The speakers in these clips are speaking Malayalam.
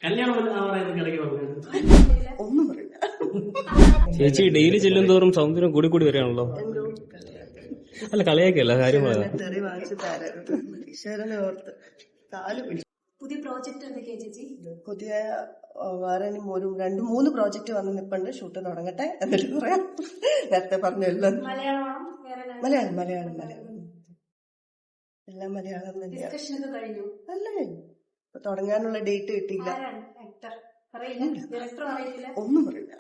കല്യാണം ഇടയ്ക്ക് പറഞ്ഞു ഒന്നും പറയില്ല. ചേച്ചി ഡെയിലി ചെല്ലും തോറും സൗന്ദര്യം കൂടി കൂടി വരികയാണല്ലോ. അല്ല കളിയാക്കല്ല കാര്യം തെറി വാങ്ങിച്ച് തരരുത്. ഈശ്വരനെ ഓർത്ത് കാല് പിടിച്ചു. പുതിയ പ്രോജക്ട് എന്തൊക്കെയാ ചേച്ചി? പുതിയ വേറെ ഇനി 2-3 പ്രോജക്റ്റ് വന്ന് നിപ്പണ്ട്. ഷൂട്ട് തുടങ്ങട്ടെ എന്നിട്ട് പറയാം. നേരത്തെ പറഞ്ഞല്ലോ. മലയാളമാണോ വേറെ മലയാളം മലയാളം മലയാളം എല്ലാം മലയാളം തന്നെയാണ്. ഡിസ്കഷൻ ഒക്കെ കഴിഞ്ഞു അല്ലേ? ഇപ്പൊ തുടങ്ങാനുള്ള ഡേറ്റ് കിട്ടിയില്ല. ആരാണ് ആക്ടർ? പറയില്ല, ഡയറക്ടർ അറിയില്ല, ഒന്നും പറയില്ല.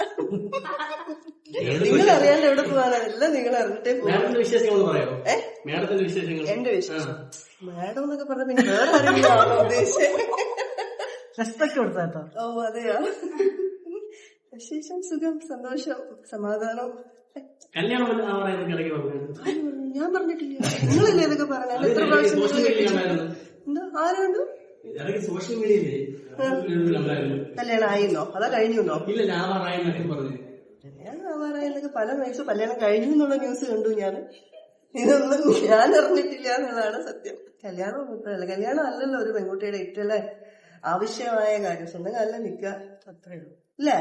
നിങ്ങൾ അറിയാണ്ട് എവിടെ പോകാനല്ല, നിങ്ങൾ അറിഞ്ഞിട്ടേ മാഡത്തിന്റെ വിശേഷങ്ങൾ പറയാമോ? മാഡത്തിന്റെ വിശേഷങ്ങൾ? എന്റെ വിശേഷം മാഡം എന്നൊക്കെ പറഞ്ഞ പിന്നെ വേറെ ആരെങ്കിലും ഉദ്ദേശിച്ചത്. റെസ്പെക്ട് കൊടുത്താട്ടോ. ഓ അതെയോ? വിശേഷം സുഖം, സന്തോഷം, സമാധാനം. കല്യാണം ഇടയ്ക്ക് പറഞ്ഞു ഞാൻ പറഞ്ഞിട്ടില്ല, നിങ്ങളല്ലേ ഇതൊക്കെ പറഞ്ഞത്? എത്ര പ്രാവശ്യം എന്താ ആര് കണ്ടു? സോഷ്യൽ മീഡിയയില് കല്യാണം ആയിരുന്നോ അതാ കഴിഞ്ഞുന്നോ? ഇല്ല, ലാവാറായെന്നൊക്കെ പറഞ്ഞു. കല്യാണം ആവാറായെന്നൊക്കെ പല വയസ്സ് കല്യാണം കഴിഞ്ഞു എന്നുള്ള ന്യൂസ് കണ്ടു ഞാൻ. ഇതൊന്നും ഞാൻ അറിഞ്ഞിട്ടില്ല എന്നുള്ളതാണ് സത്യം. കല്യാണം ഒന്നുമല്ല, കല്യാണം അല്ലല്ലോ ഒരു പെൺകുട്ടിയുടെ ഏറ്റവും ആവശ്യമായ കാര്യം. സ്വന്തം കാലിൽ നിൽക്കുക, അത്രേ ഉള്ളൂ അല്ലേ?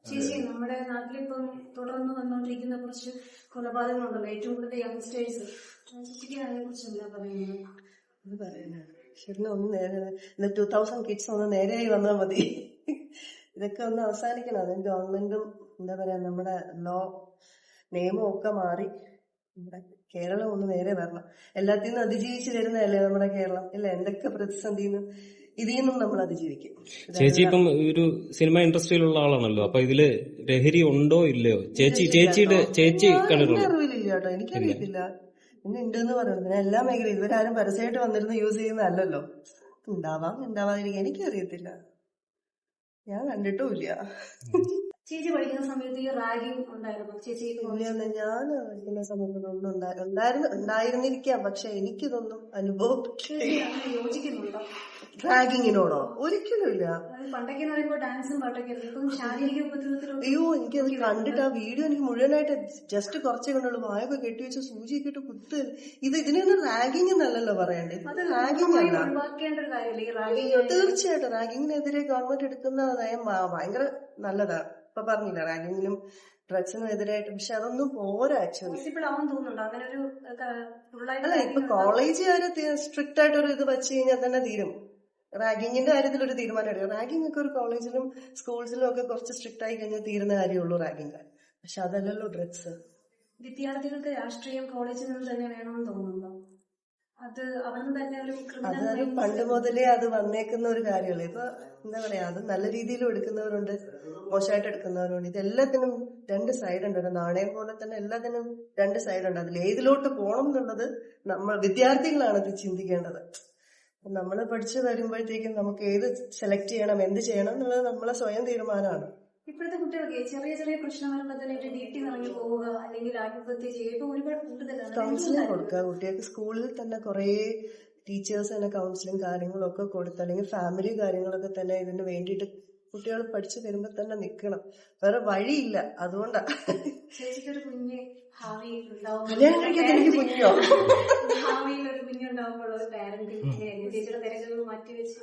ചേച്ചി, നമ്മുടെ നാട്ടിലിപ്പം തുടർന്ന് വന്നുകൊണ്ടിരിക്കുന്ന കുറച്ച് കൊലപാതകങ്ങളുണ്ടല്ലോ, ഏറ്റവും കൂടുതൽ യങ്സ്റ്റേഴ്സ്. ചേച്ചിക്ക് അതിനെ കുറിച്ച് എന്താ പറയുന്നത്? അത് പറയാനാണ് ശരിക്കും ഒന്ന് നേരെ 2000 കിഡ്സ് ഒന്ന് നേരെയായി വന്നാൽ മതി. ഇതൊക്കെ ഒന്ന് അവസാനിക്കണം. അതിന് ഗവൺമെന്റും എന്താ പറയാ നമ്മുടെ നിയമവും ഒക്കെ മാറി നമ്മുടെ കേരളം ഒന്ന് നേരെ വരണം. എല്ലാത്തിനും അതിജീവിച്ച് വരുന്നതല്ലേ നമ്മുടെ കേരളം ഇല്ല? എന്തൊക്കെ പ്രതിസന്ധിന്ന് ഇതിൽ നിന്നും നമ്മൾ അതിജീവിക്കും. ചേച്ചി ഇപ്പം ഒരു സിനിമ ഇൻഡസ്ട്രിയിലുള്ള ആളാണല്ലോ, അപ്പൊ ഇതില് ലഹരി ഉണ്ടോ ഇല്ലയോ? ചേച്ചി കണ്ടിട്ടുണ്ടോ? അറിവില്ല കേട്ടോ, എനിക്കറിയത്തില്ല. പിന്നെ ഉണ്ടെന്ന് പറയുന്നത് പിന്നെ എല്ലാ മേഖലയും ഇവരാരും പരസ്യമായിട്ട് വന്നിരുന്ന് യൂസ് ചെയ്യുന്നതല്ലല്ലോ. ഉണ്ടാവാതിരിക്കാൻ എനിക്കറിയത്തില്ല, ഞാൻ കണ്ടിട്ടുമില്ല. ചേച്ചി പഠിക്കുന്ന സമയത്ത് ഈ റാഗിങ് ഉണ്ടായിരുന്നു ചേച്ചി? ഞാൻ പഠിക്കുന്ന സമയത്തൊന്നും ഉണ്ടായിരുന്നിരിക്കാം, പക്ഷെ എനിക്കിതൊന്നും അനുഭവപ്പെട്ടില്ല. യോജിക്കുന്നുണ്ടോ റാഗിങ്ങിനോടോ? ഒരിക്കലും ഇല്ല. പണ്ടൊക്കെ പറയുമ്പോ ഡാൻസും പാട്ടൊക്കെ ഇപ്പം ശാരീരിക ഉപദ്രവത്തിലൂടെ. അയ്യോ, എനിക്കത് കണ്ടിട്ട് ആ വീഡിയോ എനിക്ക് മുഴുവനായിട്ട് ജസ്റ്റ് കുറച്ചേ കണ്ടുള്ളൂ. വായൊക്കെ കെട്ടിവെച്ച് സൂചിയൊക്കെ ഇട്ട് കുത്ത്. ഇതിനൊന്നും റാഗിങ് എന്നല്ലല്ലോ പറയണ്ടേ. ഇത് റാഗിങ് അല്ല. ഒഴിവാക്കേണ്ട ഒരു കാര്യമല്ലേ ഈ റാഗിങ്? തീർച്ചയായിട്ടും റാഗിങ്ങിനെതിരെ ഗവൺമെന്റ് എടുക്കുന്ന നയം ഭയങ്കര നല്ലതാ. ഇപ്പൊ പറഞ്ഞില്ല റാഗിങ്ങിനും ഡ്രഗ്സിനും എതിരായിട്ട്. പക്ഷെ അതൊന്നും പോരാ ആക്ച്വലി. പോസിബിൾ ആവാൻ തോന്നുന്നുണ്ടോ അങ്ങനെ ഒരു? അല്ല, ഇപ്പൊ കോളേജുകാര് സ്ട്രിക്റ്റ് ആയിട്ടൊരു ഇത് വെച്ച് കഴിഞ്ഞാൽ തന്നെ തീരും. റാഗിങ്ങിന്റെ കാര്യത്തിൽ ഒരു തീരുമാനം എടുക്കും. റാഗിങ് ഒക്കെ ഒരു കോളേജിലും സ്കൂൾസിലും ഒക്കെ കുറച്ച് സ്ട്രിക്റ്റ് ആയി കഴിഞ്ഞാൽ തീരുന്ന കാര്യമുള്ളൂ റാഗിങ്. പക്ഷെ അതല്ലല്ലോ ഡ്രഗ്സ്. വിദ്യാർത്ഥികൾക്ക് രാഷ്ട്രീയം കോളേജിൽ നിന്ന് തന്നെ വേണമെന്ന് തോന്നുന്നുണ്ടോ? അത് അവിടുന്ന് തന്നെ ഒരു അത് പണ്ട് മുതലേ അത് വന്നേക്കുന്ന ഒരു കാര്യമല്ലേ. ഇപ്പൊ എന്താ പറയാ, അത് നല്ല രീതിയിലും എടുക്കുന്നവരുണ്ട്, മോശമായിട്ട് എടുക്കുന്നവരുണ്ട്. ഇതെല്ലാത്തിനും രണ്ട് സൈഡ് ഉണ്ട്. നാണയം പോലെ തന്നെ എല്ലാത്തിനും രണ്ട് സൈഡ് ഉണ്ട്. അതിൽ ഏതിലോട്ട് പോകണം എന്നുള്ളത് നമ്മൾ വിദ്യാർത്ഥികളാണ് ഇത് ചിന്തിക്കേണ്ടത്. നമ്മൾ പഠിച്ചു വരുമ്പോഴത്തേക്കും നമുക്ക് ഏത് സെലക്ട് ചെയ്യണം, എന്ത് ചെയ്യണം എന്നുള്ളത് നമ്മളെ സ്വയം തീരുമാനമാണ്. ഇപ്പോഴത്തെ കുട്ടികൾക്ക് ചെറിയ ചെറിയ പ്രശ്നം വരുമ്പോൾ തന്നെ വീട്ടിൽ ഇറങ്ങി പോവുക അല്ലെങ്കിൽ ആത്മഹത്യ ചെയ്യുക ഒരുപാട് കൂടുതലാണ്. കൗൺസിലിംഗ് കൊടുക്കുക കുട്ടികൾക്ക്. സ്കൂളിൽ തന്നെ കുറെ ടീച്ചേഴ്സ് തന്നെ കൗൺസിലിംഗ് കാര്യങ്ങളൊക്കെ കൊടുത്ത്, അല്ലെങ്കിൽ ഫാമിലി കാര്യങ്ങളൊക്കെ തന്നെ ഇതിന് വേണ്ടിയിട്ട് കുട്ടികൾ പഠിച്ചു വരുമ്പോ തന്നെ നിക്കണം. വേറെ വഴിയില്ല. അതുകൊണ്ടാ ചേച്ചിക്കൊരു കുഞ്ഞ് ഭാവിയിൽ ഉണ്ടാവും. കല്യാണം കഴിക്കാത്ത എനിക്ക് കുഞ്ഞോ? ഭാവിയിൽ ഒരു കുഞ്ഞുണ്ടാവുമ്പോൾ ഒരു പാരന്റിങ് ചേച്ചിയുടെ തിരക്കുകൾ മാറ്റിവെച്ച്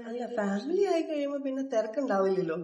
അല്ല, ഫാമിലി ആയി കഴിയുമ്പോ പിന്നെ തിരക്കുണ്ടാവില്ലല്ലോ.